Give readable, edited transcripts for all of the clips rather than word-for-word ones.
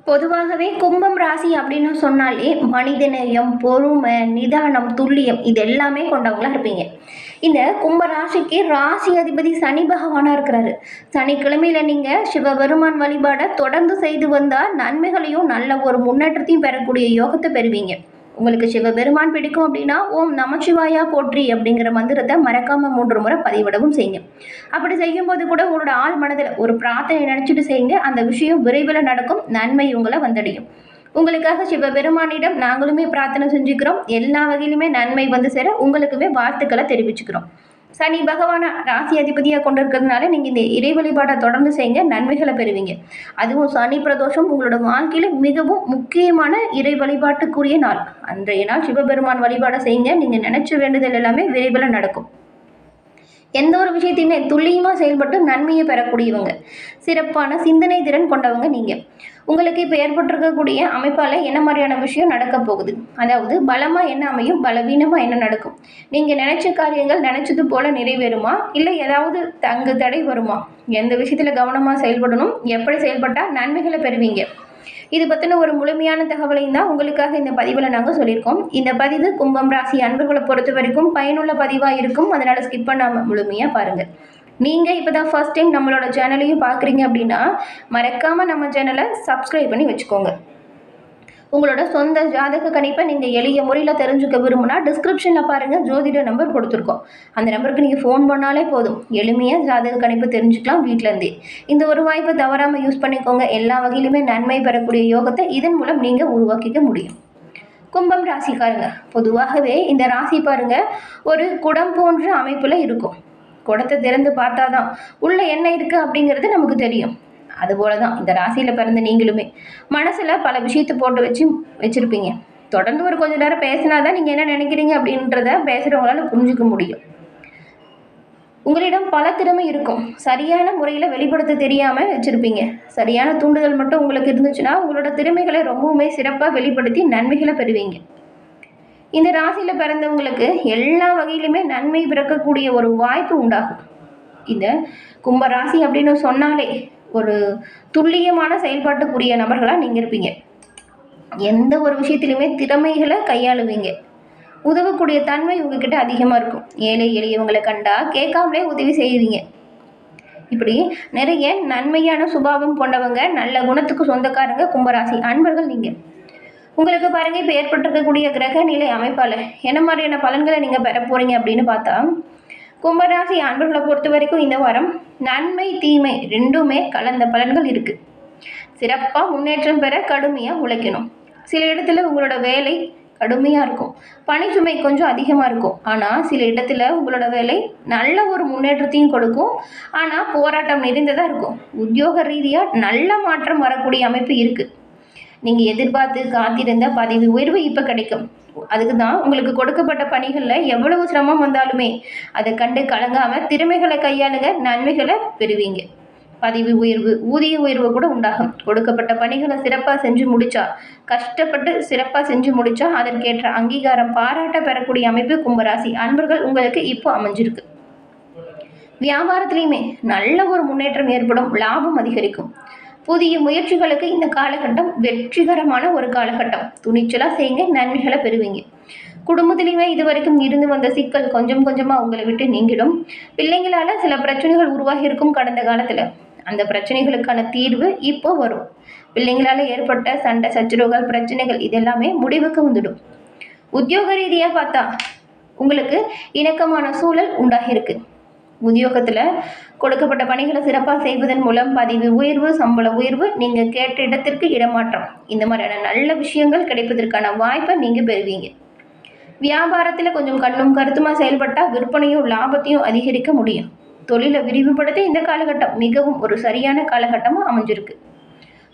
பொதுவாகவே கும்பம் ராசி அப்படின்னு சொன்னாலே மனிதநேயம், பொறுமை, நிதானம், துல்லியம் இது எல்லாமே கொண்டவங்களா இருப்பீங்க. இந்த கும்ப ராசிக்கு ராசி அதிபதி சனி பகவானா இருக்கிறாரு. சனிக்கிழமையில நீங்க சிவபெருமான் வழிபாட தொடர்ந்து செய்து வந்தா நன்மைகளையும் நல்ல ஒரு முன்னேற்றத்தையும் பெறக்கூடிய யோகத்தை பெறுவீங்க. உங்களுக்கு சிவபெருமான் பிடிக்கும் அப்படின்னா ஓம் நமச்சிவாயா போற்றி அப்படிங்கிற மந்திரத்தை மறக்காம 3 முறை பதிவிடவும் செய்யுங்க. அப்படி செய்யும்போது கூட உங்களோட ஆள் மனதில் ஒரு பிரார்த்தனை நினைச்சிட்டு செய்யுங்க. அந்த விஷயம் விரைவில் நடக்கும், நன்மை உங்களை வந்தடையும். உங்களுக்காக சிவபெருமானிடம் நாங்களுமே பிரார்த்தனை செஞ்சுக்கிறோம். எல்லா வகையிலுமே நன்மை வந்து சேர உங்களுக்குமே வாழ்த்துக்களை தெரிவிச்சுக்கிறோம். சனி பகவான ராசி அதிபதியாக கொண்டு இருக்கிறதுனால நீங்கள் இந்த இறை வழிபாடை தொடர்ந்து செய்யுங்க, நன்மைகளை பெறுவீங்க. அதுவும் சனி பிரதோஷம் உங்களோட வாழ்க்கையில் மிகவும் முக்கியமான இறை வழிபாட்டுக்குரிய நாள். அன்றைய நாள் சிவபெருமான் வழிபாடை செய்யுங்க. நீங்கள் நினைச்ச வேண்டுதல் எல்லாமே விரைவில் நடக்கும். எந்த ஒரு விஷயத்தையுமே துல்லியமாக செயல்பட்டு நன்மையை பெறக்கூடியவங்க, சிறப்பான சிந்தனை திறன் கொண்டவங்க நீங்கள். உங்களுக்கு இப்போ ஏற்பட்டிருக்கக்கூடிய அமைப்பால் என்ன மாதிரியான விஷயம் நடக்க போகுது, அதாவது பலமாக என்ன அமையும், பலவீனமாக என்ன நடக்கும், நீங்கள் நினைச்ச காரியங்கள் நினைச்சது போல நிறைவேறுமா, இல்லை ஏதாவது தடை வருமா, எந்த விஷயத்தில் கவனமாக செயல்படணும், எப்படி செயல்பட்டால் நன்மைகளை பெறுவீங்க, இது பற்றின ஒரு முழுமையான தகவலையும் தான் உங்களுக்காக இந்த பதிவில் நாங்கள் சொல்லியிருக்கோம். இந்த பதிவு கும்பம் ராசி அன்பர்களை பொறுத்த வரைக்கும் பயனுள்ள பதிவாக இருக்கும். அதனால் ஸ்கிப் பண்ணாமல் முழுமையாக பாருங்கள். நீங்கள் இப்போ தான் ஃபர்ஸ்ட் டைம் நம்மளோட சேனலையும் பார்க்குறீங்க அப்படின்னா மறக்காமல் நம்ம சேனலை சப்ஸ்கிரைப் பண்ணி வச்சுக்கோங்க. உங்களோட சொந்த ஜாதக கணிப்பை நீங்கள் எளிய முறையில் தெரிஞ்சுக்க விரும்புனா டிஸ்கிரிப்ஷனில் பாருங்கள், ஜோதிட நம்பர் கொடுத்துருக்கோம். அந்த நம்பருக்கு நீங்கள் ஃபோன் பண்ணாலே போதும், எளிமையாக ஜாதக கணிப்பை தெரிஞ்சுக்கலாம் வீட்டிலேருந்தே. இந்த ஒரு வாய்ப்பை தவறாமல் யூஸ் பண்ணிக்கோங்க. எல்லா வகையிலுமே நன்மை பெறக்கூடிய யோகத்தை இதன் மூலம் நீங்கள் உருவாக்கிக்க முடியும். கும்பம் ராசிக்காரங்க, பொதுவாகவே இந்த ராசி பாருங்க ஒரு குடம் போன்ற அமைப்பில் இருக்கும். குடத்தை திறந்து பார்த்தாதான் உள்ள என்ன இருக்குது அப்படிங்கிறது நமக்கு தெரியும். அதுபோல தான் இந்த ராசியில் பிறந்த நீங்களுமே மனசில் பல விஷயத்தை போட்டு வச்சுருப்பீங்க. தொடர்ந்து ஒரு கொஞ்ச நேரம் பேசினா தான் நீங்கள் என்ன நினைக்கிறீங்க அப்படின்றத பேசுகிறவங்களால புரிஞ்சுக்க முடியும். உங்களிடம் பல திறமை இருக்கும், சரியான முறையில் வெளிப்படுத்த தெரியாமல் வச்சுருப்பீங்க. சரியான தூண்டுதல் மட்டும் உங்களுக்கு இருந்துச்சுன்னா உங்களோட திறமைகளை ரொம்பவுமே சிறப்பாக வெளிப்படுத்தி நன்மைகளை பெறுவீங்க. இந்த ராசியில் பிறந்தவங்களுக்கு எல்லா வகையிலுமே நன்மை பிறக்கக்கூடிய ஒரு வாய்ப்பு உண்டாகும். இந்த கும்ப ராசி அப்படின்னு சொன்னாலே ஒரு துல்லியமான செயல்பாட்டுக்குரிய நபர்களாக நீங்கள் இருப்பீங்க. எந்த ஒரு விஷயத்திலுமே திறமைகளை கையாளுவீங்க. உதவக்கூடிய தன்மை உங்ககிட்ட அதிகமாக இருக்கும். ஏழை எளியவங்களை கண்டா கேட்காமலே உதவி செய்வீங்க. இப்படி நிறைய நன்மையான சுபாவம் கொண்டவங்க, நல்ல குணத்துக்கு சொந்தக்காரங்க கும்பராசி அன்பர்கள் நீங்கள். உங்களுக்கு பாருங்கள், இப்போ ஏற்பட்டிருக்கக்கூடிய கிரக நிலை அமைப்பால் என்ன மாதிரியான பலன்களை நீங்கள் பெற போகிறீங்க அப்படின்னு பார்த்தா, கும்பராசி அன்பர்களை பொறுத்த வரைக்கும் இந்த வாரம் நன்மை தீமை ரெண்டுமே கலந்த பலன்கள் இருக்குது. சிறப்பாக முன்னேற்றம் பெற கடுமையாக உழைக்கணும். சில இடத்துல உங்களோட வேலை கடுமையாக இருக்கும், பணிச்சுமை கொஞ்சம் அதிகமாக இருக்கும். ஆனால் சில இடத்துல உங்களோட வேலை நல்ல ஒரு முன்னேற்றத்தையும் கொடுக்கும், ஆனால் போராட்டம் நிறைந்ததாக இருக்கும். உத்தியோக ரீதியாக நல்ல மாற்றம் வரக்கூடிய அமைப்பு இருக்குது. நீங்கள் எதிர்பார்த்து காத்திருந்த பதவி உயர்வு இப்போ கிடைக்கும். அதுக்கு தான் உங்களுக்கு கொடுக்கப்பட்ட பணிகளில் எவ்வளவு சிரமம் வந்தாலுமே அதை கண்டு கலங்காமல் திறமைகளை கையாளுங்க, நன்மைகளை பெறுவீங்க. பதவி உயர்வு, ஊதிய உயர்வு கூட உண்டாகும். கொடுக்கப்பட்ட பணிகளை சிறப்பாக செஞ்சு முடிச்சா, கஷ்டப்பட்டு சிறப்பாக செஞ்சு முடிச்சா அதற்கேற்ற அங்கீகாரம், பாராட்ட பெறக்கூடிய அமைப்பு கும்பராசி அன்பர்கள் உங்களுக்கு இப்போ அமைஞ்சிருக்கு. வியாபாரத்திலையுமே நல்ல ஒரு முன்னேற்றம் ஏற்படும், லாபம் அதிகரிக்கும். புதிய முயற்சிகளுக்கு இந்த காலகட்டம் வெற்றிகரமான ஒரு காலகட்டம். துணிச்சலாக செய்யுங்க, நன்மைகளை பெறுவீங்க. குடும்பத்திலையுமே இது வரைக்கும் இருந்து வந்த சிக்கல் கொஞ்சம் கொஞ்சமாக உங்களை விட்டு நீங்கிடும். பிள்ளைங்களால் சில பிரச்சனைகள் உருவாகி இருக்கும் கடந்த காலத்தில். அந்த பிரச்சனைகளுக்கான தீர்வு இப்போ வரும். பிள்ளைங்களால் ஏற்பட்ட சண்டை சச்சரவுகள், பிரச்சனைகள் இதெல்லாமே முடிவுக்கு வந்துடும். உத்தியோக ரீதியாக பார்த்தா உங்களுக்கு இணக்கமான சூழல் உண்டாகியிருக்கு. உத்தியோகத்தில் கொடுக்கப்பட்ட பணிகளை சிறப்பாக செய்வதன் மூலம் பதவி உயர்வு, சம்பள உயர்வு, நீங்கள் கேட்ட இடத்திற்கு இடமாற்றம், இந்த மாதிரியான நல்ல விஷயங்கள் கிடைப்பதற்கான வாய்ப்பை நீங்கள் பெறுவீங்க. வியாபாரத்தில் கொஞ்சம் கண்ணும் கருத்துமாக செயல்பட்டால் விற்பனையும் லாபத்தையும் அதிகரிக்க முடியும். தொழிலை விரிவுபடுத்த இந்த காலகட்டம் மிகவும் ஒரு சரியான காலகட்டமாக அமைஞ்சிருக்கு.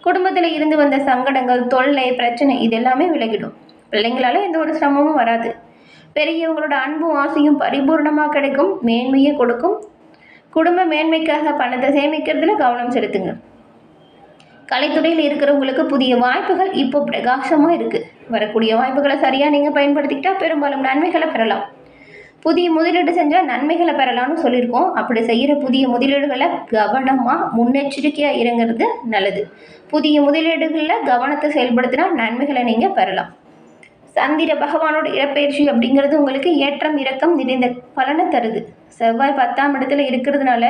குடும்பத்தில் இருந்து வந்த சங்கடங்கள், தொல்லை, பிரச்சனை இதெல்லாமே விலகிடும். பிள்ளைங்களால எந்த ஒரு சிரமமும் வராது. பெரியவங்களோட அன்பும் ஆசையும் பரிபூர்ணமாக கிடைக்கும், மேன்மையை கொடுக்கும். குடும்ப மேன்மைக்காக பணத்தை சேமிக்கிறதுல கவனம் செலுத்துங்க. கலைத்துறையில் இருக்கிறவங்களுக்கு புதிய வாய்ப்புகள் இப்போ பிரகாசமாக இருக்குது. வரக்கூடிய வாய்ப்புகளை சரியாக நீங்கள் பயன்படுத்திக்கிட்டால் பெரும்பாலும் நன்மைகளை பெறலாம். புதிய முதலீடு செஞ்சால் நன்மைகளை பெறலாம்னு சொல்லியிருக்கோம். அப்படி செய்கிற புதிய முதலீடுகளை கவனமாக முன்னெச்சரிக்கையாக இறங்குறது நல்லது. புதிய முதலீடுகளில் கவனத்தை செயல்படுத்தினா நன்மைகளை நீங்கள் பெறலாம். சந்திர பகவானோட இடப்பெயர்ச்சி அப்படிங்கிறது உங்களுக்கு ஏற்றம் இறக்கம் நிறைந்த பலனை தருது. செவ்வாய் 10ஆம் இடத்துல இருக்கிறதுனால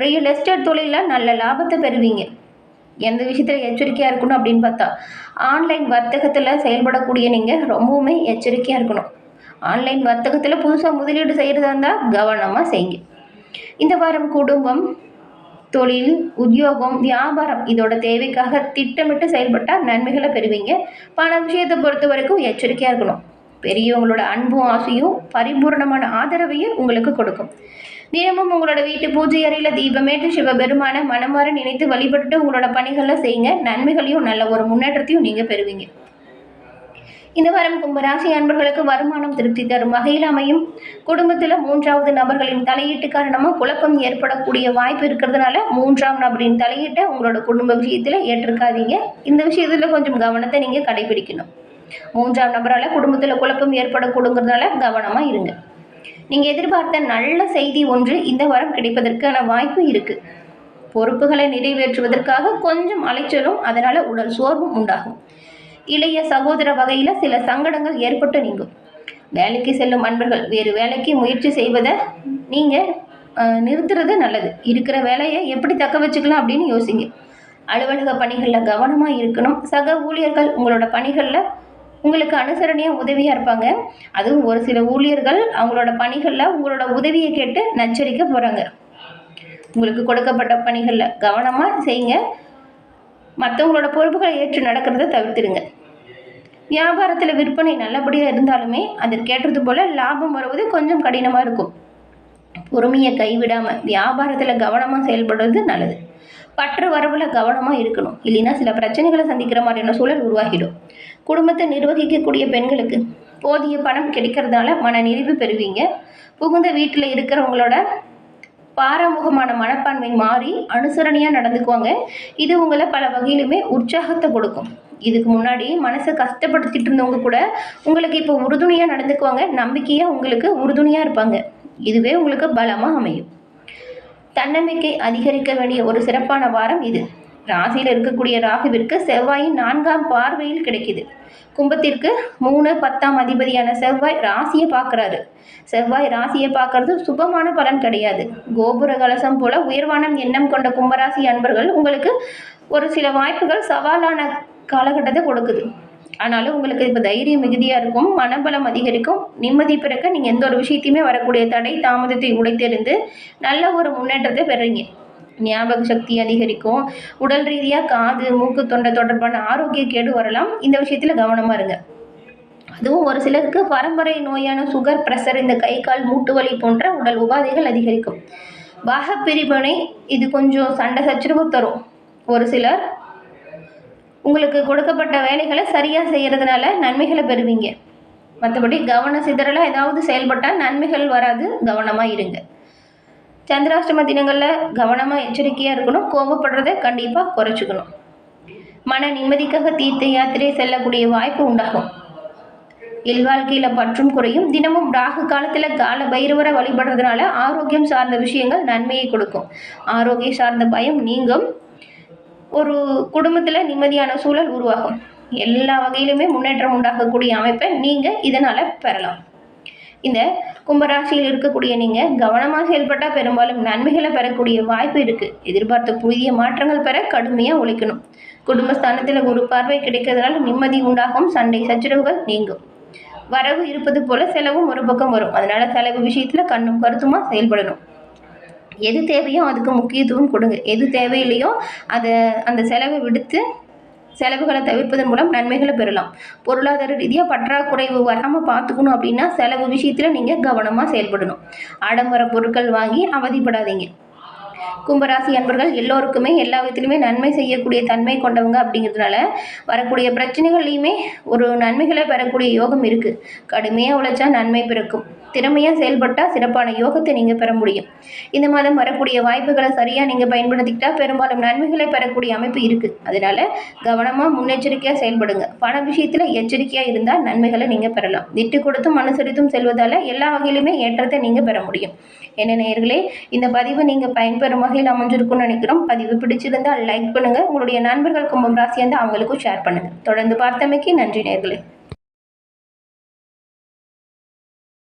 ரியல் எஸ்டேட் தொழிலில் நல்ல லாபத்தை பெறுவீங்க. எந்த விஷயத்தில் எச்சரிக்கையாக இருக்கணும் அப்படின்னு பார்த்தா, ஆன்லைன் வர்த்தகத்தில் செயல்படக்கூடிய நீங்கள் ரொம்பவுமே எச்சரிக்கையாக இருக்கணும். ஆன்லைன் வர்த்தகத்தில் புதுசாக முதலீடு செய்கிறதா இருந்தால் கவனமாக செய்யுங்க. இந்த வாரம் குடும்பம், தொழில், உத்தியோகம், வியாபாரம் இதோட தேவைக்காக திட்டமிட்டு செயல்பட்டால் நன்மைகளை பெறுவீங்க. பண விஷயத்தை பொறுத்த வரைக்கும் எச்சரிக்கையாக இருக்கணும். பெரியவங்களோட அன்பும் ஆசையும் பரிபூர்ணமான ஆதரவையும் உங்களுக்கு கொடுக்கும். தினமும் உங்களோட வீட்டு பூஜை அறையில் தீபமேற்று சிவபெருமான மனமாற நினைத்து வழிபட்டு உங்களோட பணிகளை செய்யுங்க. நன்மைகளையும் நல்ல ஒரு முன்னேற்றத்தையும் நீங்கள் பெறுவீங்க. இந்த வாரம் கும்பராசி அன்பர்களுக்கு வருமானம் திருப்தி தரும் வகையில் அமையும். குடும்பத்தில் 3வது நபர்களின் தலையீட்டு காரணமாக குழப்பம் ஏற்படக்கூடிய வாய்ப்பு இருக்கிறதுனால 3ஆம் நபரின் தலையீட்டை உங்களோட குடும்ப விஷயத்தில் ஏற்றிருக்காதீங்க. இந்த விஷயத்தில் கொஞ்சம் கவனத்தை நீங்கள் கடைபிடிக்கணும். 3ஆம் நபரால் குடும்பத்தில் குழப்பம் ஏற்படக்கூடுங்கிறதுனால கவனமாக இருங்க. நீங்கள் எதிர்பார்த்த நல்ல செய்தி ஒன்று இந்த வாரம் கிடைப்பதற்கான வாய்ப்பு இருக்குது. பொறுப்புகளை நிறைவேற்றுவதற்காக கொஞ்சம் அலைச்சலும் அதனால் உடல் சோர்வும் உண்டாகும். இளைய சகோதர வகையில் சில சங்கடங்கள் ஏற்பட்டு நீங்கும். வேலைக்கு செல்லும் அன்பர்கள் வேறு வேலைக்கு முயற்சி செய்வதை நீங்கள் நிறுத்துறது நல்லது. இருக்கிற வேலையை எப்படி தக்க வச்சுக்கலாம் அப்படின்னு யோசிங்க. அலுவலக பணிகளில் கவனமாக இருக்கணும். சக ஊழியர்கள் உங்களோட பணிகளில் உங்களுக்கு அனுசரணையாக உதவியாக இருப்பாங்க. அதுவும் ஒரு சில ஊழியர்கள் அவங்களோட பணிகளில் உங்களோட உதவியை கேட்டு நச்சரிக்க போகிறாங்க. உங்களுக்கு கொடுக்கப்பட்ட பணிகளில் கவனமாக செய்யுங்க. மற்றவங்களோட பொறுப்புகளை ஏற்று நடக்கிறத தவிர்த்துடுங்க. வியாபாரத்தில் விற்பனை நல்லபடியாக இருந்தாலுமே அதற்கேற்றது போல் லாபம் வருவது கொஞ்சம் கடினமாக இருக்கும். பொறுமையை கைவிடாமல் வியாபாரத்தில் கவனமாக செயல்படுறது நல்லது. பற்று வரவில் கவனமாக இருக்கணும். இல்லைன்னா சில பிரச்சனைகளை சந்திக்கிற மாதிரியான சூழல் உருவாகிடும். குடும்பத்தை நிர்வகிக்கக்கூடிய பெண்களுக்கு போதிய பணம் கிடைக்கிறதுனால மன நிறைவு பெறுவீங்க. புகுந்த வீட்டில் இருக்கிறவங்களோட பாராமுகமான மனப்பான்மை மாறி அனுசரணையாக நடந்துக்குவாங்க. இது உங்களை பல வகையிலுமே உற்சாகத்தை கொடுக்கும். இதுக்கு முன்னாடி மனசை கஷ்டப்படுத்திட்டு இருந்தவங்க கூட உங்களுக்கு இப்போ உறுதுணையாக நடந்துக்குவாங்க. நம்பிக்கையாக உங்களுக்கு உறுதுணையாக இருப்பாங்க. இதுவே உங்களுக்கு பலமாக அமையும். தன்னம்பிக்கை அதிகரிக்க வேண்டிய ஒரு சிறப்பான வாரம் இது. ராசியில் இருக்கக்கூடிய ராகுவிற்கு செவ்வாயின் 4ஆம் பார்வையில் கிடைக்குது. கும்பத்திற்கு 3, 10ஆம் அதிபதியான செவ்வாய் ராசியை பார்க்குறாரு. செவ்வாய் ராசியை பார்க்கறது சுபமான பலன் கிடையாது. கோபுர கலசம் போல உயர்வான எண்ணம் கொண்ட கும்பராசி அன்பர்கள் உங்களுக்கு ஒரு சில வாய்ப்புகள் சவாலான காலகட்டத்தை கொடுக்குது. ஆனாலும் உங்களுக்கு இப்போ தைரியம் மிகுதியாக இருக்கும். மனபலம் அதிகரிக்கும். நிம்மதி பிறக்க நீங்கள் எந்த ஒரு விஷயத்தையுமே வரக்கூடிய தடை தாமதத்தை உடைத்தெறிந்து நல்ல ஒரு முன்னேற்றத்தை பெறுறீங்க. ஞாபக சக்தி அதிகரிக்கும். உடல் ரீதியாக காது, மூக்கு, தொண்டை தொடர்பான ஆரோக்கிய கேடு வரலாம். இந்த விஷயத்தில் கவனமாக இருங்க. அதுவும் ஒரு சிலருக்கு பரம்பரை நோயான சுகர், பிரஷர், இந்த கை கால் மூட்டு வலி போன்ற உடல் உபாதைகள் அதிகரிக்கும். பாகப்பிரிவினை இது கொஞ்சம் சண்டை சச்சரவு தரும். ஒரு சிலர் உங்களுக்கு கொடுக்கப்பட்ட வேலைகளை சரியாக செய்கிறதுனால நன்மைகளை பெறுவீங்க. மற்றபடி கவன சிதறலாக ஏதாவது செயல்பட்டால் நன்மைகள் வராது. கவனமாக இருங்க. சந்திராஷ்டம தினங்களில் கவனமாக எச்சரிக்கையாக இருக்கணும். கோபப்படுறதை கண்டிப்பாக குறைச்சிக்கணும். மன நிம்மதிக்காக தீர்த்த யாத்திரை செல்லக்கூடிய வாய்ப்பு உண்டாகும். இல்வாழ்க்கையில் பற்றும் குறையும். தினமும் ராகு காலத்தில் கால பைரவரை வழிபடுறதுனால ஆரோக்கியம் சார்ந்த விஷயங்கள் நன்மையை கொடுக்கும். ஆரோக்கியம் சார்ந்த பயம் நீங்கும். ஒரு குடும்பத்தில் நிம்மதியான சூழல் உருவாகும். எல்லா வகையிலுமே முன்னேற்றம் உண்டாகக்கூடிய அமைப்பை நீங்கள் இதனால் பெறலாம். இந்த கும்பராசியில் இருக்கக்கூடிய நீங்கள் கவனமாக செயல்பட்டால் பெரும்பாலும் நன்மைகளை பெறக்கூடிய வாய்ப்பு இருக்குது. எதிர்பார்த்த புதிய மாற்றங்கள் பெற கடுமையாக உழைக்கணும். குடும்பஸ்தானத்தில் ஒரு பார்வை கிடைக்கிறதுனால நிம்மதி உண்டாகும். சண்டை சச்சரவுகள் நீங்கும். வரவு இருப்பது போல செலவும் ஒரு பக்கம் வரும். அதனால் செலவு விஷயத்தில் கண்ணும் கருத்துமாக செயல்படணும். எது தேவையோ அதுக்கு முக்கியத்துவம் கொடுங்க. எது தேவையில்லையோ அந்த செலவை விடுத்து செலவுகளை தவிர்ப்பதன் மூலம் நன்மைகளை பெறலாம். பொருளாதார ரீதியாக பற்றாக்குறைவு வராமல் பார்த்துக்கணும் அப்படின்னா செலவு விஷயத்தில் நீங்கள் கவனமாக செயல்படணும். ஆடம்பர பொருட்கள் வாங்கி அவதிப்படாதீங்க. கும்பராசி அன்பர்கள் எல்லோருக்குமே எல்லா விதத்திலுமே நன்மை செய்யக்கூடிய தன்மை கொண்டவங்க அப்படிங்கிறதுனால வரக்கூடிய பிரச்சனைகள்லையுமே ஒரு நன்மைகளை பெறக்கூடிய யோகம் இருக்குது. கடுமையாக உழைச்சா நன்மை பிறக்கும். திறமையாக செயல்பட்டால் சிறப்பான யோகத்தை நீங்கள் பெற முடியும். இந்த மாதம் வரக்கூடிய வாய்ப்புகளை சரியாக நீங்கள் பயன்படுத்திக்கிட்டால் பெரும்பாலும் நன்மைகளை பெறக்கூடிய அமைப்பு இருக்குது. அதனால் கவனமாக முன்னெச்சரிக்கையாக செயல்படுங்க. பண விஷயத்தில் எச்சரிக்கையாக இருந்தால் நன்மைகளை நீங்கள் பெறலாம். விட்டு கொடுத்தும் அனுசரித்தும் செல்வதால் எல்லா வகையிலுமே ஏற்றத்தை நீங்கள் பெற முடியும். என்ன நேயர்களே, இந்த பதிவு நீங்கள் பயன்பெறும் வகையில் அமைஞ்சிருக்கும்னு நினைக்கிறோம். பதிவு பிடிச்சிருந்தால் லைக் பண்ணுங்கள். உங்களுடைய நண்பர்கள் கும்பம் ராசியாக இருந்தால் அவங்களுக்கும் ஷேர் பண்ணுங்கள். தொடர்ந்து பார்த்தமைக்கு நன்றி நேயர்களே.